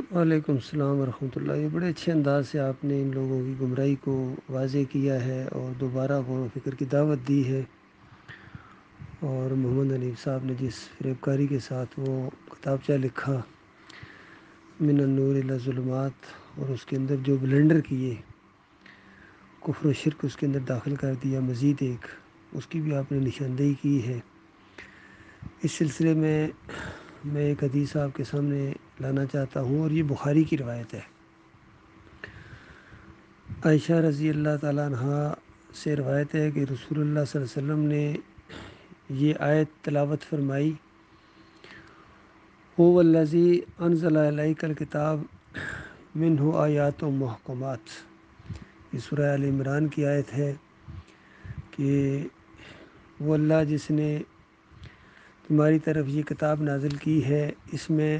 وعلیکم السلام ورحمۃ اللہ۔ یہ بڑے اچھے انداز سے آپ نے ان لوگوں کی گمراہی کو واضح کیا ہے اور دوبارہ غور و فکر کی دعوت دی ہے۔ اور محمد حنیف صاحب نے جس فریب کاری کے ساتھ وہ کتابچہ لکھا من النور الی الظلمات، اور اس کے اندر جو بلنڈر کیے، کفر و شرک اس کے اندر داخل کر دیا، مزید ایک اس کی بھی آپ نے نشاندہی کی ہے۔ اس سلسلے میں ایک حدیث آپ کے سامنے لانا چاہتا ہوں، اور یہ بخاری کی روایت ہے۔ عائشہ رضی اللہ تعالیٰ عنہ سے روایت ہے کہ رسول اللہ صلی اللہ علیہ وسلم نے یہ آیت تلاوت فرمائی، هو الذی انزل الیک الکتاب منہ آیات و محکمات۔ یہ سورہ آل عمران کی آیت ہے کہ وہ اللہ جس نے تمہاری طرف یہ کتاب نازل کی ہے، اس میں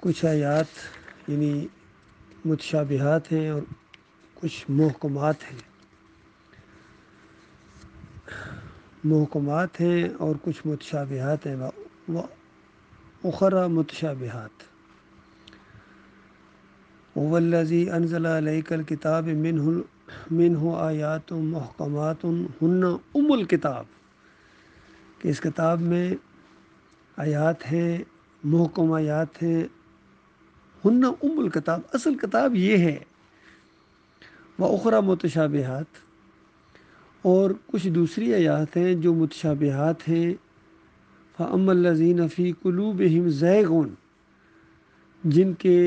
کچھ آیات یعنی متشابہات ہیں اور کچھ محکمات ہیں اور کچھ متشابہات ہیں، اخرى متشابہات۔ هو الذی انزل الیک الکتاب منہ آیات محکمات ہن الکتاب، کہ اس کتاب میں آیات ہیں، محکم آیات ہیں، ہن الکتاب، اصل کتاب یہ ہے، اخرى متشابہات، اور کچھ دوسری آیات ہیں جو متشابہات ہیں۔ فَأَمَّا الَّذِينَ فِي قُلُوبِهِمْ زَيْغٌ، جن کے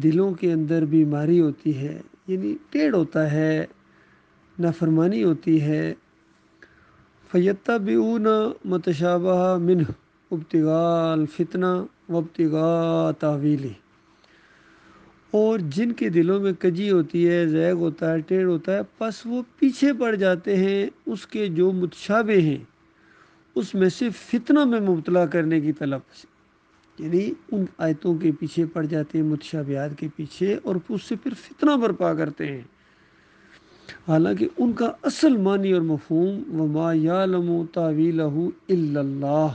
دلوں کے اندر بیماری ہوتی ہے، یعنی ٹیڑھ ہوتا ہے، نافرمانی ہوتی ہے، فَيَتَّبِعُونَ مُتَشَابِهَ مِنْهُ ابْتِغَاءَ الْفِتْنَةِ وَابْتِغَاءَ تَأْوِيلِهِ، اور جن کے دلوں میں کجی ہوتی ہے، زیغ ہوتا ہے، ٹیڑھ ہوتا ہے، پس وہ پیچھے پڑ جاتے ہیں اس کے جو متشابہ ہیں، اس میں سے فتنہ میں مبتلا کرنے کی طلب سے، یعنی ان آیتوں کے پیچھے پڑ جاتے ہیں، متشابہات کے پیچھے، اور اس سے پھر فتنہ برپا کرتے ہیں، حالانکہ ان کا اصل معنی اور مفہوم وما یعلم تاویلہ الا اللہ،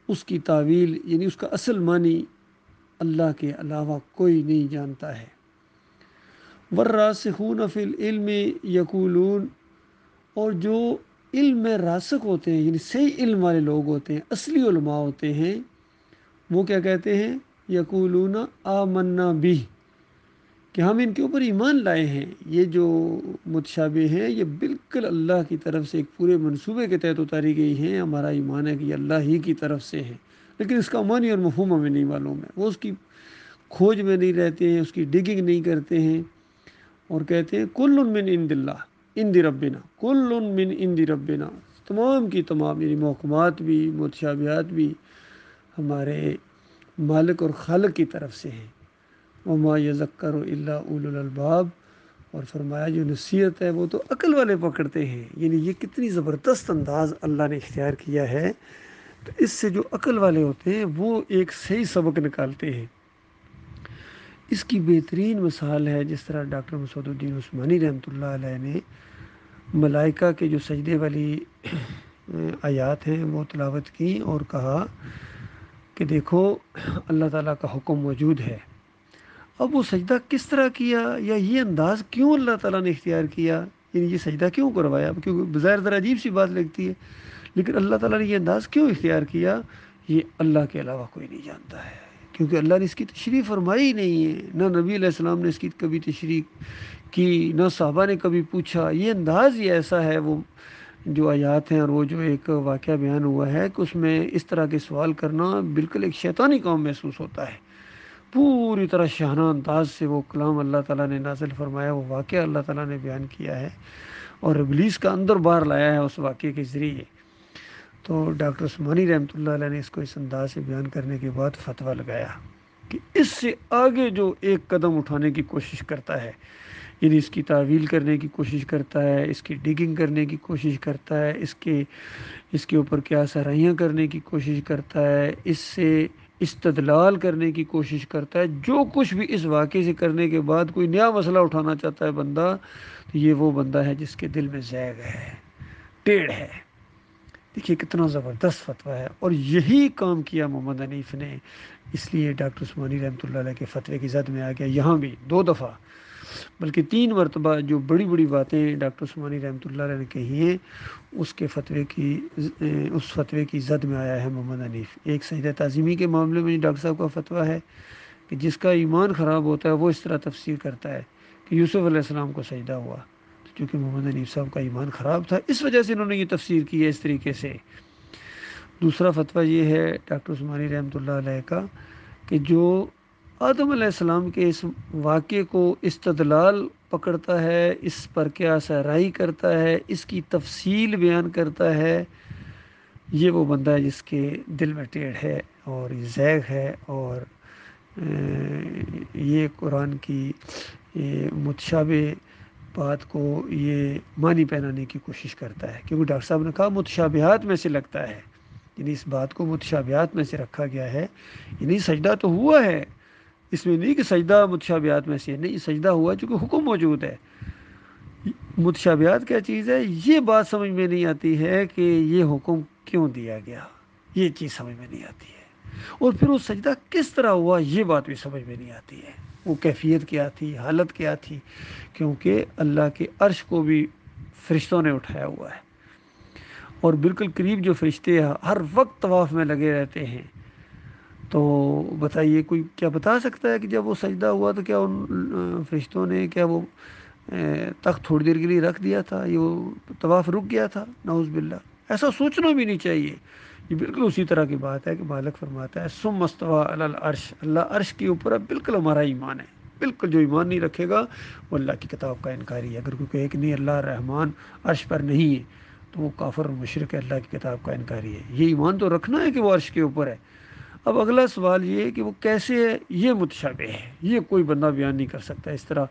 اس کی تعویل یعنی اس کا اصل معنی اللہ کے علاوہ کوئی نہیں جانتا ہے۔ والراسخون فی العلم یقولون، اور جو علم میں راسخ ہوتے ہیں، یعنی صحیح علم والے لوگ ہوتے ہیں، اصلی علماء ہوتے ہیں، وہ کیا کہتے ہیں؟ یقولون آمنا بہ، کہ ہم ان کے اوپر ایمان لائے ہیں، یہ جو متشابہ ہیں یہ بالکل اللہ کی طرف سے ایک پورے منصوبے کے تحت اتاری گئی ہیں، ہمارا ایمان ہے کہ یہ اللہ ہی کی طرف سے ہے، لیکن اس کا معنی اور مفہوم ہمیں نہیں معلوم ہے۔ وہ اس کی کھوج میں نہیں رہتے ہیں، اس کی ڈگنگ نہیں کرتے ہیں، اور کہتے ہیں کل من عند اللہ عند ربنا، کل من عند ربنا، تمام کی تمام یعنی محکمات بھی متشابہات بھی ہمارے مالک اور خالق کی طرف سے ہیں۔ وما یذکر الا اولو الالباب، اور فرمایا جو نصیحت ہے وہ تو عقل والے پکڑتے ہیں، یعنی یہ کتنی زبردست انداز اللہ نے اختیار کیا ہے، تو اس سے جو عقل والے ہوتے ہیں وہ ایک صحیح سبق نکالتے ہیں۔ اس کی بہترین مثال ہے جس طرح ڈاکٹر مسعود الدین عثمانی رحمۃ اللہ علیہ نے ملائکہ کے جو سجدے والی آیات ہیں وہ تلاوت کی اور کہا کہ دیکھو اللہ تعالیٰ کا حکم موجود ہے۔ اب وہ سجدہ کس طرح کیا، یا یہ انداز کیوں اللہ تعالیٰ نے اختیار کیا، یعنی یہ سجدہ کیوں کروایا، کیونکہ بظاہر ذرا عجیب سی بات لگتی ہے، لیکن اللہ تعالیٰ نے یہ انداز کیوں اختیار کیا، یہ اللہ کے علاوہ کوئی نہیں جانتا ہے، کیونکہ اللہ نے اس کی تشریح فرمائی ہی نہیں ہے، نہ نبی علیہ السلام نے اس کی کبھی تشریح کی، نہ صحابہ نے کبھی پوچھا۔ یہ انداز ہی ایسا ہے، وہ جو آیات ہیں اور وہ جو ایک واقعہ بیان ہوا ہے کہ اس میں اس طرح کے سوال کرنا بالکل ایک شیطانی کام محسوس ہوتا ہے۔ پوری طرح شاہانہ انداز سے وہ کلام اللہ تعالیٰ نے نازل فرمایا، وہ واقعہ اللہ تعالیٰ نے بیان کیا ہے، اور ابلیس کا اندر باہر لایا ہے اس واقعے کے ذریعے۔ تو ڈاکٹر عثمانی رحمۃ اللہ علیہ نے اس کو اس انداز سے بیان کرنے کے بعد فتویٰ لگایا کہ اس سے آگے جو ایک قدم اٹھانے کی کوشش کرتا ہے، یعنی اس کی تعویل کرنے کی کوشش کرتا ہے، اس کی ڈگنگ کرنے کی کوشش کرتا ہے، اس کے اوپر کیا سرائیاں کرنے کی کوشش کرتا ہے، اس سے استدلال کرنے کی کوشش کرتا ہے، جو کچھ بھی اس واقعے سے کرنے کے بعد کوئی نیا مسئلہ اٹھانا چاہتا ہے بندہ، تو یہ وہ بندہ ہے جس کے دل میں زیغ ہے، ٹیڑھ ہے۔ دیکھیے کتنا زبردست فتویٰ ہے، اور یہی کام کیا محمد حنیف نے، اس لیے ڈاکٹر عثمانی رحمۃ اللہ علیہ کے فتوے کی زد میں آ گیا، یہاں بھی 2 دفعہ بلکہ 3 مرتبہ جو بڑی بڑی باتیں ڈاکٹر عثمانی رحمۃ اللہ علیہ نے کہی ہیں، اس فتوے کی زد میں آیا ہے محمد حنیف۔ ایک سجدہ تعظیمی کے معاملے میں ڈاکٹر صاحب کا فتویٰ ہے کہ جس کا ایمان خراب ہوتا ہے وہ اس طرح تفسیر کرتا ہے کہ یوسف علیہ السلام کو سجدہ ہوا، تو چونکہ محمد حنیف صاحب کا ایمان خراب تھا اس وجہ سے انہوں نے یہ تفسیر کی ہے اس طریقے سے۔ دوسرا فتویٰ یہ ہے ڈاکٹر عثمانی رحمۃ اللہ علیہ کا کہ جو آدم علیہ السلام کے اس واقعے کو استدلال پکڑتا ہے، اس پر قیاس آرائی کرتا ہے، اس کی تفصیل بیان کرتا ہے، یہ وہ بندہ ہے جس کے دل میں ٹیڑھ ہے اور یہ زیغ ہے، اور یہ قرآن کی متشابہ بات کو یہ معنی پہنانے کی کوشش کرتا ہے، کیونکہ ڈاکٹر صاحب نے کہا متشابہات میں سے لگتا ہے، یعنی اس بات کو متشابہات میں سے رکھا گیا ہے، یعنی سجدہ تو ہوا ہے، اس میں نہیں کہ سجدہ متشابہات میں سے نہیں، سجدہ ہوا چونکہ حکم موجود ہے۔ متشابہات کیا چیز ہے، یہ بات سمجھ میں نہیں آتی ہے کہ یہ حکم کیوں دیا گیا، یہ چیز سمجھ میں نہیں آتی ہے، اور پھر وہ سجدہ کس طرح ہوا یہ بات بھی سمجھ میں نہیں آتی ہے، وہ کیفیت کیا تھی، حالت کیا تھی، کیونکہ اللہ کے عرش کو بھی فرشتوں نے اٹھایا ہوا ہے، اور بالکل قریب جو فرشتے ہر وقت طواف میں لگے رہتے ہیں، تو بتائیے کوئی کیا بتا سکتا ہے کہ جب وہ سجدہ ہوا تو کیا ان فرشتوں نے کیا وہ تخت تھوڑی دیر کے لیے رکھ دیا تھا، یہ وہ طواف رک گیا تھا؟ نعوذ باللہ، ایسا سوچنا بھی نہیں چاہیے۔ یہ بالکل اسی طرح کی بات ہے کہ مالک فرماتا ہے ثم استویٰ علی العرش، اللہ عرش کے اوپر ہے، بالکل ہمارا ایمان ہے، بالکل جو ایمان نہیں رکھے گا وہ اللہ کی کتاب کا انکاری ہے۔ اگر کوئی کہے کہ نہیں اللہ رحمان عرش پر نہیں ہے تو وہ کافر اور مشرک ہے، اللہ کی کتاب کا انکاری ہے۔ یہ ایمان تو رکھنا ہے کہ وہ عرش کے اوپر ہے۔ اب اگلا سوال یہ ہے کہ وہ کیسے ہے، یہ متشابہ ہے، یہ کوئی بندہ بیان نہیں کر سکتا۔ اس طرح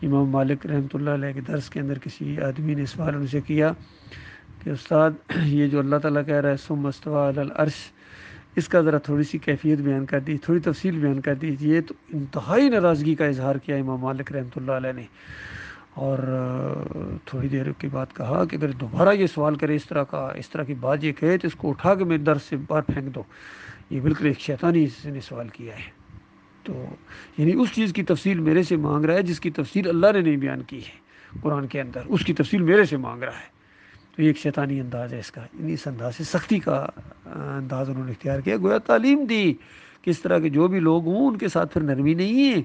امام مالک رحمۃ اللہ علیہ کے درس کے اندر کسی آدمی نے سوال ان سے کیا کہ استاد یہ جو اللہ تعالیٰ کہہ رہا ہے ثم استویٰ علی العرش، اس کا ذرا تھوڑی سی کیفیت بیان کر دی، تھوڑی تفصیل بیان کر دیجیے۔ تو انتہائی ناراضگی کا اظہار کیا امام مالک رحمۃ اللہ علیہ نے، اور تھوڑی دیر کے بعد کہا کہ اگر دوبارہ یہ سوال کرے اس طرح کی بات یہ کہے تو اس کو اٹھا کے میرے درس سے باہر پھینک دو، یہ بالکل ایک شیطانی نے سوال کیا ہے۔ تو یعنی اس چیز کی تفصیل میرے سے مانگ رہا ہے جس کی تفصیل اللہ نے نہیں بیان کی ہے قرآن کے اندر، اس کی تفصیل میرے سے مانگ رہا ہے، تو یہ ایک شیطانی انداز ہے اس کا، یعنی اس انداز سے سختی کا انداز انہوں نے اختیار کیا، گویا تعلیم دی کہ اس طرح کے جو بھی لوگ ہوں ان کے ساتھ پھر نرمی نہیں ہے،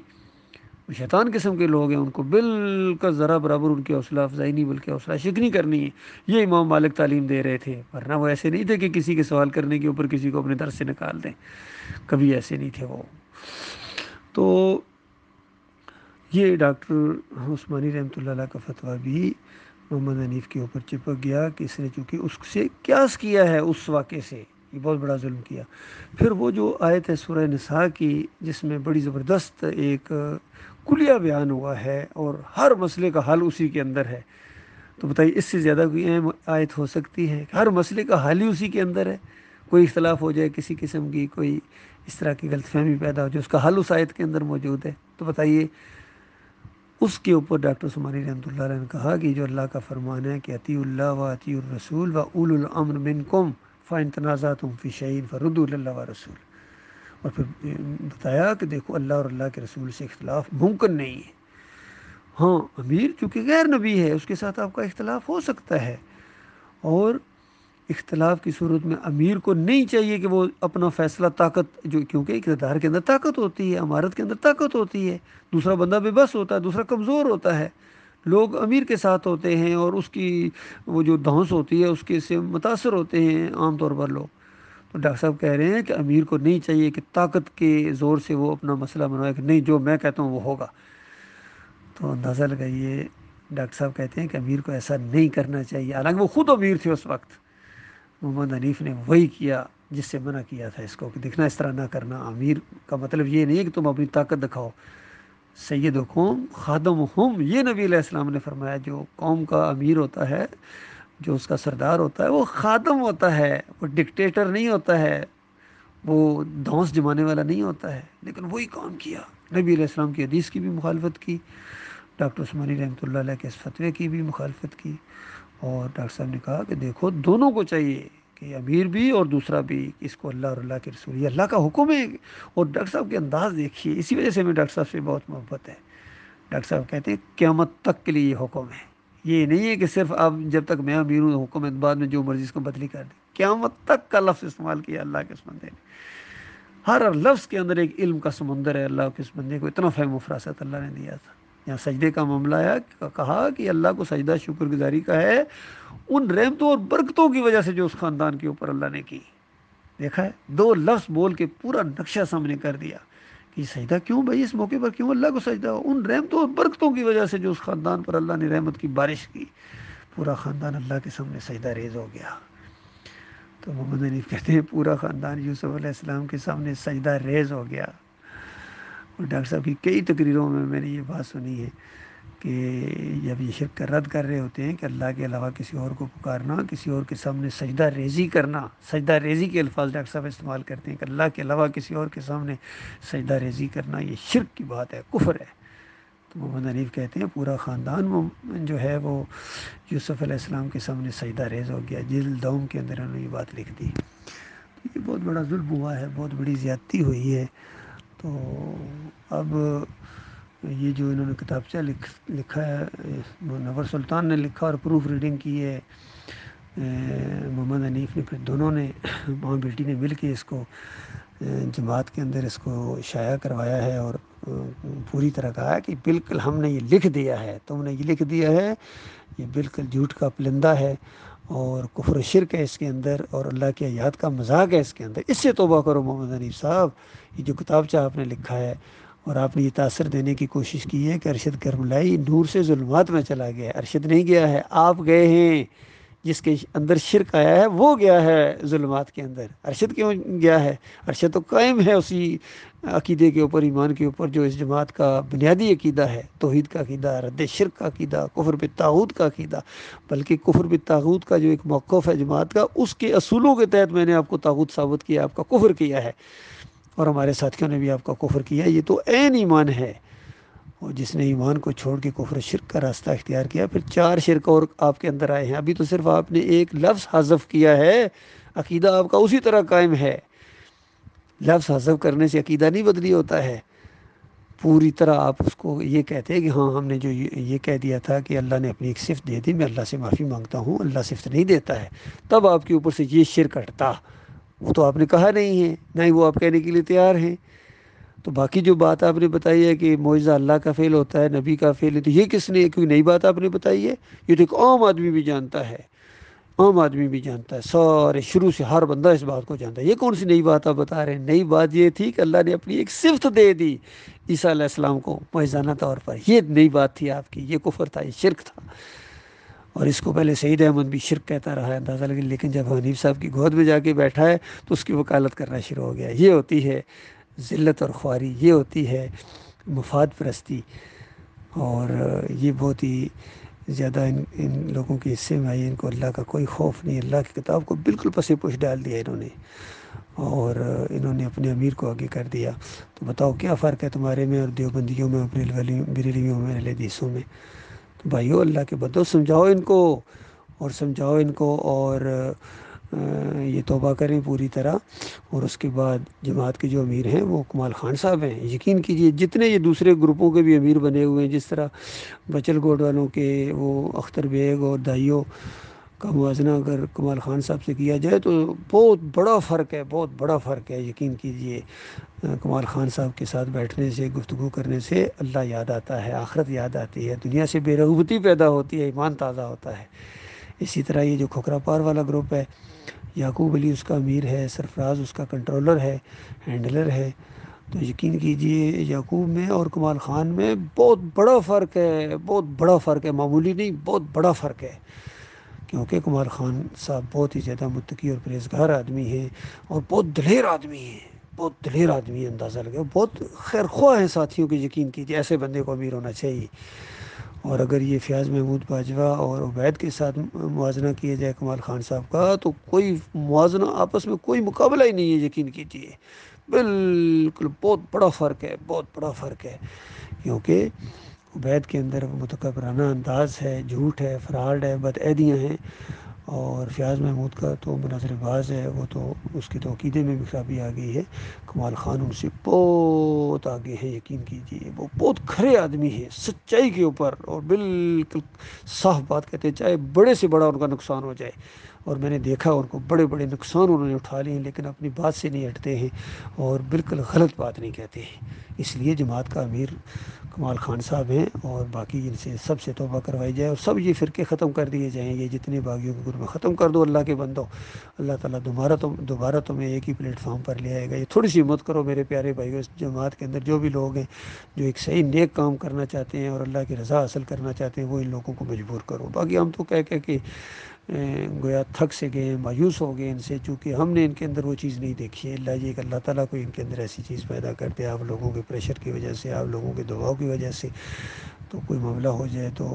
وہ شیطان قسم کے لوگ ہیں، ان کو بالکل ذرا برابر ان کی حوصلہ افزائی نہیں بلکہ حوصلہ شکنی کرنی ہے۔ یہ امام مالک تعلیم دے رہے تھے، ورنہ وہ ایسے نہیں تھے کہ کسی کے سوال کرنے کے اوپر کسی کو اپنے درس سے نکال دیں، کبھی ایسے نہیں تھے وہ۔ تو یہ ڈاکٹر عثمانی رحمۃ اللہ علیہ کا فتویٰ بھی محمد حنیف کے اوپر چپک گیا کہ اس نے چونکہ اس سے قیاس کیا ہے اس واقعے سے، یہ بہت بڑا ظلم کیا۔ پھر وہ جو آیت ہے سورہ نساء کی جس میں بڑی زبردست ایک کلیہ بیان ہوا ہے اور ہر مسئلے کا حل اسی کے اندر ہے، تو بتائیے اس سے زیادہ کوئی اہم آیت ہو سکتی ہے؟ ہر مسئلے کا حل ہی اسی کے اندر ہے، کوئی اختلاف ہو جائے کسی قسم کی، کوئی اس طرح کی غلط فہمی پیدا ہو جائے، اس کا حل اس آیت کے اندر موجود ہے، تو بتائیے اس کے اوپر ڈاکٹر عثمانی رحمۃ اللہ علیہ نے کہا کہ جو اللہ کا فرمان ہے کہ اطیعوا اللہ و اطیعوا الرسول و اولو الامر منکم فإن تنازعتم فی شیء فردوہ الی اللہ والرسول، اور پھر بتایا کہ دیکھو اللہ اور اللہ کے رسول سے اختلاف ممکن نہیں ہے۔ ہاں امیر چونکہ غیر نبی ہے اس کے ساتھ آپ کا اختلاف ہو سکتا ہے، اور اختلاف کی صورت میں امیر کو نہیں چاہیے کہ وہ اپنا فیصلہ طاقت جو، کیونکہ اقتدار کے اندر طاقت ہوتی ہے، امارت کے اندر طاقت ہوتی ہے، دوسرا بندہ بے بس ہوتا ہے، دوسرا کمزور ہوتا ہے، لوگ امیر کے ساتھ ہوتے ہیں اور اس کی وہ جو دھونس ہوتی ہے اس کے سے متاثر ہوتے ہیں عام طور پر لوگ۔ تو ڈاکٹر صاحب کہہ رہے ہیں کہ امیر کو نہیں چاہیے کہ طاقت کے زور سے وہ اپنا مسئلہ منوائے کہ نہیں جو میں کہتا ہوں وہ ہوگا۔ تو اندازہ لگائیے ڈاکٹر صاحب کہتے ہیں کہ امیر کو ایسا نہیں کرنا چاہیے، حالانکہ وہ خود امیر تھے اس وقت۔ محمد حنیف نے وہی کیا جس سے منع کیا تھا اس کو کہ دیکھنا اس طرح نہ کرنا، امیر کا مطلب یہ نہیں ہے کہ تم اپنی طاقت دکھاؤ، سیدکم خادمہم، یہ نبی علیہ السلام نے فرمایا جو قوم کا امیر ہوتا ہے، جو اس کا سردار ہوتا ہے وہ خادم ہوتا ہے، وہ ڈکٹیٹر نہیں ہوتا ہے، وہ دھونس جمانے والا نہیں ہوتا ہے، لیکن وہی کام کیا، نبی علیہ السلام کی حدیث کی بھی مخالفت کی، ڈاکٹر عثمانی رحمۃ اللہ علیہ کے اس فتوے کی بھی مخالفت کی، اور ڈاکٹر صاحب نے کہا کہ دیکھو دونوں کو چاہیے کہ امیر بھی اور دوسرا بھی، اس کو اللہ اور اللہ کے رسول، یہ اللہ کا حکم ہے۔ اور ڈاکٹر صاحب کے انداز دیکھیے، اسی وجہ سے ہمیں ڈاکٹر صاحب سے بہت محبت ہے۔ ڈاکٹر صاحب کہتے ہیں قیامت تک کے لیے یہ حکم ہے، یہ نہیں ہے کہ صرف اب جب تک میں امیر ہوں حکم ہے، بعد میں جو مرضی اس کو بدلی کر دیں۔ قیامت تک کا لفظ استعمال کیا اللہ کے اس بندے نے، ہر لفظ کے اندر ایک علم کا سمندر ہے، اللہ کے اس بندے کو اتنا فہم و فراست اللہ نے دیا تھا۔ یہاں سجدے کا معاملہ ہے، کہا کہ اللہ کو سجدہ شکر گزاری کا ہے ان رحمتوں اور برکتوں کی وجہ سے جو اس خاندان کے اوپر اللہ نے کی۔ دیکھا ہے، دو لفظ بول کے پورا نقشہ سامنے کر دیا کہ سجدہ کیوں بھائی، اس موقع پر کیوں اللہ کو سجدہ ہو، ان رحمتوں اور برکتوں کی وجہ سے جو اس خاندان پر اللہ نے رحمت کی بارش کی، پورا خاندان اللہ کے سامنے سجدہ ریز ہو گیا۔ تو محمد حنیف کہتے ہیں پورا خاندان یوسف علیہ السلام کے سامنے سجدہ ریز ہو گیا۔ اور ڈاکٹر صاحب کی کئی تقریروں میں نے یہ بات سنی ہے کہ جب یہ شرک کا رد کر رہے ہوتے ہیں کہ اللہ کے علاوہ کسی اور کو پکارنا، کسی اور کے سامنے سجدہ ریزی کرنا، سجدہ ریزی کے الفاظ ڈاکٹر صاحب استعمال کرتے ہیں کہ اللہ کے علاوہ کسی اور کے سامنے سجدہ ریزی کرنا یہ شرک کی بات ہے، کفر ہے۔ تو محمد حنیف کہتے ہیں پورا خاندان جو ہے وہ یوسف علیہ السلام کے سامنے سجدہ ریز ہو گیا۔ جلد دوم کے اندر انہوں نے یہ بات لکھ دی۔ یہ بہت بڑا ظلم ہوا ہے، بہت بڑی زیادتی ہوئی ہے۔ تو اب یہ جو انہوں نے کتابچہ لکھا ہے، منور سلطان نے لکھا اور پروف ریڈنگ کی ہے محمد حنیف نے، پھر دونوں نے ماں بیٹی نے مل کے اس کو جماعت کے اندر اس کو شائع کروایا ہے، اور پوری طرح کہا ہے کہ بالکل ہم نے یہ لکھ دیا ہے، تم نے یہ لکھ دیا ہے، یہ بالکل جھوٹ کا پلندہ ہے اور کفر و شرک ہے اس کے اندر، اور اللہ کی آیات کا مذاق ہے اس کے اندر، اس سے توبہ کرو محمد حنیف صاحب۔ یہ جو کتابچہ آپ نے لکھا ہے اور آپ نے یہ تاثر دینے کی کوشش کی ہے کہ ارشد کرملائی نور سے ظلمات میں چلا گیا ہے، ارشد نہیں گیا ہے، آپ گئے ہیں، جس کے اندر شرک آیا ہے وہ گیا ہے ظلمات کے اندر، ارشد کیوں گیا ہے؟ ارشد تو قائم ہے اسی عقیدے کے اوپر، ایمان کے اوپر جو اس جماعت کا بنیادی عقیدہ ہے، توحید کا عقیدہ، رد شرک کا عقیدہ، کفر بالطاغوت کا عقیدہ، بلکہ کفر بالطاغوت کا جو ایک موقف ہے جماعت کا، اس کے اصولوں کے تحت میں نے آپ کو طاغوت ثابت کیا، آپ کا کفر کیا ہے، اور ہمارے ساتھیوں نے بھی آپ کا کفر کیا۔ یہ تو عین ایمان ہے، اور جس نے ایمان کو چھوڑ کے کفر شرک کا راستہ اختیار کیا، پھر 4 شرک اور آپ کے اندر آئے ہیں، ابھی تو صرف آپ نے ایک لفظ حذف کیا ہے، عقیدہ آپ کا اسی طرح قائم ہے۔ لفظ حذف کرنے سے عقیدہ نہیں بدلی ہوتا ہے، پوری طرح آپ اس کو یہ کہتے ہیں کہ ہاں ہم نے جو یہ کہہ دیا تھا کہ اللہ نے اپنی ایک صفت دے دی، میں اللہ سے معافی مانگتا ہوں، اللہ صفت نہیں دیتا ہے، تب آپ کے اوپر سے یہ شرک ہٹتا، وہ تو آپ نے کہا نہیں ہے، نہ ہی وہ آپ کہنے کے لیے تیار ہیں۔ تو باقی جو بات آپ نے بتائی ہے کہ معجزہ اللہ کا فعل ہوتا ہے، نبی کا فعل ہے، تو یہ کس نے، کوئی نئی بات آپ نے بتائی ہے؟ یہ تو ایک عام آدمی بھی جانتا ہے، عام آدمی بھی جانتا ہے، سارے شروع سے ہر بندہ اس بات کو جانتا ہے۔ یہ کون سی نئی بات آپ بتا رہے ہیں؟ نئی بات یہ تھی کہ اللہ نے اپنی ایک صفت دے دی عیسیٰ علیہ السلام کو معجزانہ طور پر، یہ نئی بات تھی آپ کی، یہ کفر تھا، یہ شرک تھا، اور اس کو پہلے سعید احمد بھی شرک کہتا رہا ہے، اندازہ لگے، لیکن جب حنیف صاحب کی گود میں جا کے بیٹھا ہے تو اس کی وکالت کرنا شروع ہو گیا۔ یہ ہوتی ہے ذلت اور خواری، یہ ہوتی ہے مفاد پرستی، اور یہ بہت ہی زیادہ ان لوگوں کے حصے میں آئی، ان کو اللہ کا کوئی خوف نہیں، اللہ کی کتاب کو بالکل پس پوش ڈال دیا انہوں نے، اور انہوں نے اپنے امیر کو آگے کر دیا۔ تو بتاؤ کیا فرق ہے تمہارے میں اور دیوبندیوں میں، بریلویوں میں، اہل حدیثوں میں؟ تو بھائیو اللہ کے بدو سمجھاؤ ان کو، اور سمجھاؤ ان کو، اور یہ توبہ کریں پوری طرح۔ اور اس کے بعد جماعت کے جو امیر ہیں وہ کمال خان صاحب ہیں، یقین کیجئے جتنے یہ دوسرے گروپوں کے بھی امیر بنے ہوئے ہیں، جس طرح بچل گوڈ والوں کے وہ اختر بیگ اور دائیوں کا موازنہ اگر کمال خان صاحب سے کیا جائے تو بہت بڑا فرق ہے، بہت بڑا فرق ہے، یقین کیجئے۔ کمال خان صاحب کے ساتھ بیٹھنے سے، گفتگو کرنے سے اللہ یاد آتا ہے، آخرت یاد آتی ہے، دنیا سے بے رغبتی پیدا ہوتی ہے، ایمان تازہ ہوتا ہے۔ اسی طرح یہ جو کھوکھرا پار والا گروپ ہے، یعقوب علی اس کا امیر ہے، سرفراز اس کا کنٹرولر ہے، ہینڈلر ہے، تو یقین کیجئے یعقوب میں اور کمال خان میں بہت بڑا فرق ہے، بہت بڑا فرق ہے، معمولی نہیں، بہت بڑا فرق ہے، کیونکہ کمال خان صاحب بہت ہی زیادہ متقی اور پرہیزگار آدمی ہیں، اور بہت دلیر آدمی ہیں، بہت دلیر آدمی ہے، اندازہ لگے، بہت خیر خواہ ہیں ساتھیوں کے، یقین کیجئے ایسے بندے کو امیر ہونا چاہیے۔ اور اگر یہ فیاض محمود باجوہ اور عبید کے ساتھ موازنہ کیا جائے کمال خان صاحب کا، تو کوئی موازنہ، آپس میں کوئی مقابلہ ہی نہیں ہے، یقین کیجئے، بالکل بہت بڑا فرق ہے، بہت بڑا فرق ہے، کیونکہ عبید کے اندر متکبرانہ انداز ہے، جھوٹ ہے، فراڈ ہے، بدعہدیاں ہیں، اور فیاض محمود کا تو مناظر باز ہے، وہ تو اس کے تو عقیدے میں بھی خرابی آ گئی ہے۔ کمال خان ان سے بہت آگے ہیں، یقین کیجیے، وہ بہت کھرے آدمی ہیں سچائی کے اوپر، اور بالکل صاف بات کہتے ہیں، چاہے بڑے سے بڑا ان کا نقصان ہو جائے۔ اور میں نے دیکھا ان کو بڑے بڑے نقصان انہوں نے اٹھا لیے ہیں، لیکن اپنی بات سے نہیں ہٹتے ہیں اور بالکل غلط بات نہیں کہتے ہیں۔ اس لیے جماعت کا امیر کمال خان صاحب ہیں، اور باقی ان سے سب سے توبہ کروائی جائے، اور سب یہ فرقے ختم کر دیے جائیں، یہ جتنے باغیوں کے گروہ میں ختم کر دو اللہ کے بندو۔ اللہ تعالیٰ دوبارہ تمہیں ایک ہی پلیٹ فارم پر لے آئے گا۔ یہ تھوڑی سی ہمت کرو میرے پیارے بھائیو، اس جماعت کے اندر جو بھی لوگ ہیں جو ایک صحیح نیک کام کرنا چاہتے ہیں اور اللہ کی رضا حاصل کرنا چاہتے ہیں، وہ ان لوگوں کو مجبور کرو۔ باقی ہم تو کہہ کہ گویا تھک سے گئے، مایوس ہو گئے ان سے، چونکہ ہم نے ان کے اندر وہ چیز نہیں دیکھی ہے۔ اللہ یہ کہ اللہ تعالیٰ کو ان کے اندر ایسی چیز پیدا کرتے ہیں، آپ لوگوں کے پریشر کی وجہ سے، آپ لوگوں کے دباؤ کی وجہ سے تو کوئی معاملہ ہو جائے تو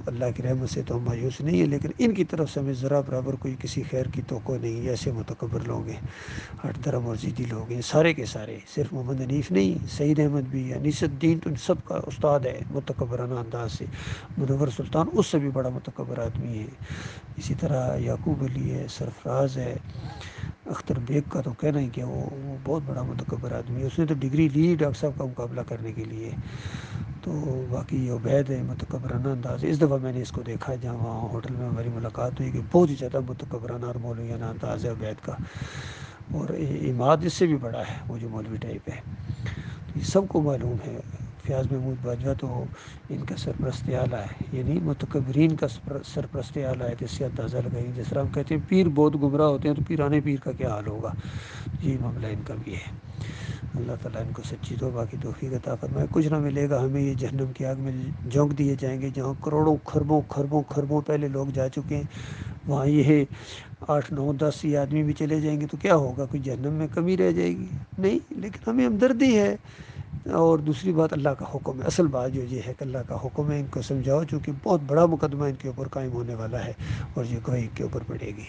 اللہ کی رحمت سے تو ہم مایوس نہیں ہیں، لیکن ان کی طرف سے ہمیں ذرا برابر کوئی کسی خیر کی توقع نہیں ہے۔ ایسے متکبر لوگ ہیں، ہٹ درم اور ضدی لوگ ہیں سارے کے سارے، صرف محمد حنیف نہیں، سعید احمد بھی، انیس الدین تو ان سب کا استاد ہے متکبرانہ انداز سے۔ منور سلطان اس سے بھی بڑا متکبر آدمی ہے۔ اسی طرح یعقوب علی ہے، سرفراز ہے، اختر بیگ کا تو کہنا ہی کہ وہ بہت بڑا متکبر آدمی ہے، اس نے تو ڈگری لی ڈاکٹر صاحب کا مقابلہ کرنے کے لیے۔ تو باقی عبید ہے، متکبرانہ انداز ہے۔ اس دفعہ میں نے اس کو دیکھا ہے جہاں وہاں ہوٹل میں ہماری ملاقات ہوئی، کہ بہت ہی زیادہ متکبرانہ اور مولویانہ انداز ہے عبید کا، اور اماد اس سے بھی بڑا ہے، وہ جو مولوی ٹائپ ہے۔ یہ سب کو معلوم ہے۔ فیاض محمود باجوہ تو ان کا سرپرست اعلیٰ ہے، یعنی متکبرین کا سرپرست اعلیٰ ہے، جس سے اندازہ لگائیں۔ جس طرح ہم کہتے ہیں پیر بہت گمراہ ہوتے ہیں، تو پیرانے پیر کا کیا حال ہوگا، یہ معاملہ ان کا بھی ہے۔ اللہ تعالیٰ ان کو سچی توبہ کی توفیق عطا فرمائے۔ کچھ نہ ملے گا ہمیں، یہ جہنم کی آگ میں جھونک دیے جائیں گے، جہاں کروڑوں خربوں خربوں خربوں پہلے لوگ جا چکے ہیں، وہاں یہ 8 9 10 یہ آدمی بھی چلے جائیں گے تو کیا ہوگا، کوئی جہنم میں کمی رہ جائے گی؟ نہیں، لیکن ہمیں ہمدردی ہے۔ اور دوسری بات اللہ کا حکم ہے، اصل بات جو یہ ہے کہ اللہ کا حکم ہے، ان کو سمجھاؤ، چونکہ بہت بڑا مقدمہ ان کے اوپر قائم ہونے والا ہے، اور یہ گواہی کے اوپر پڑے گی۔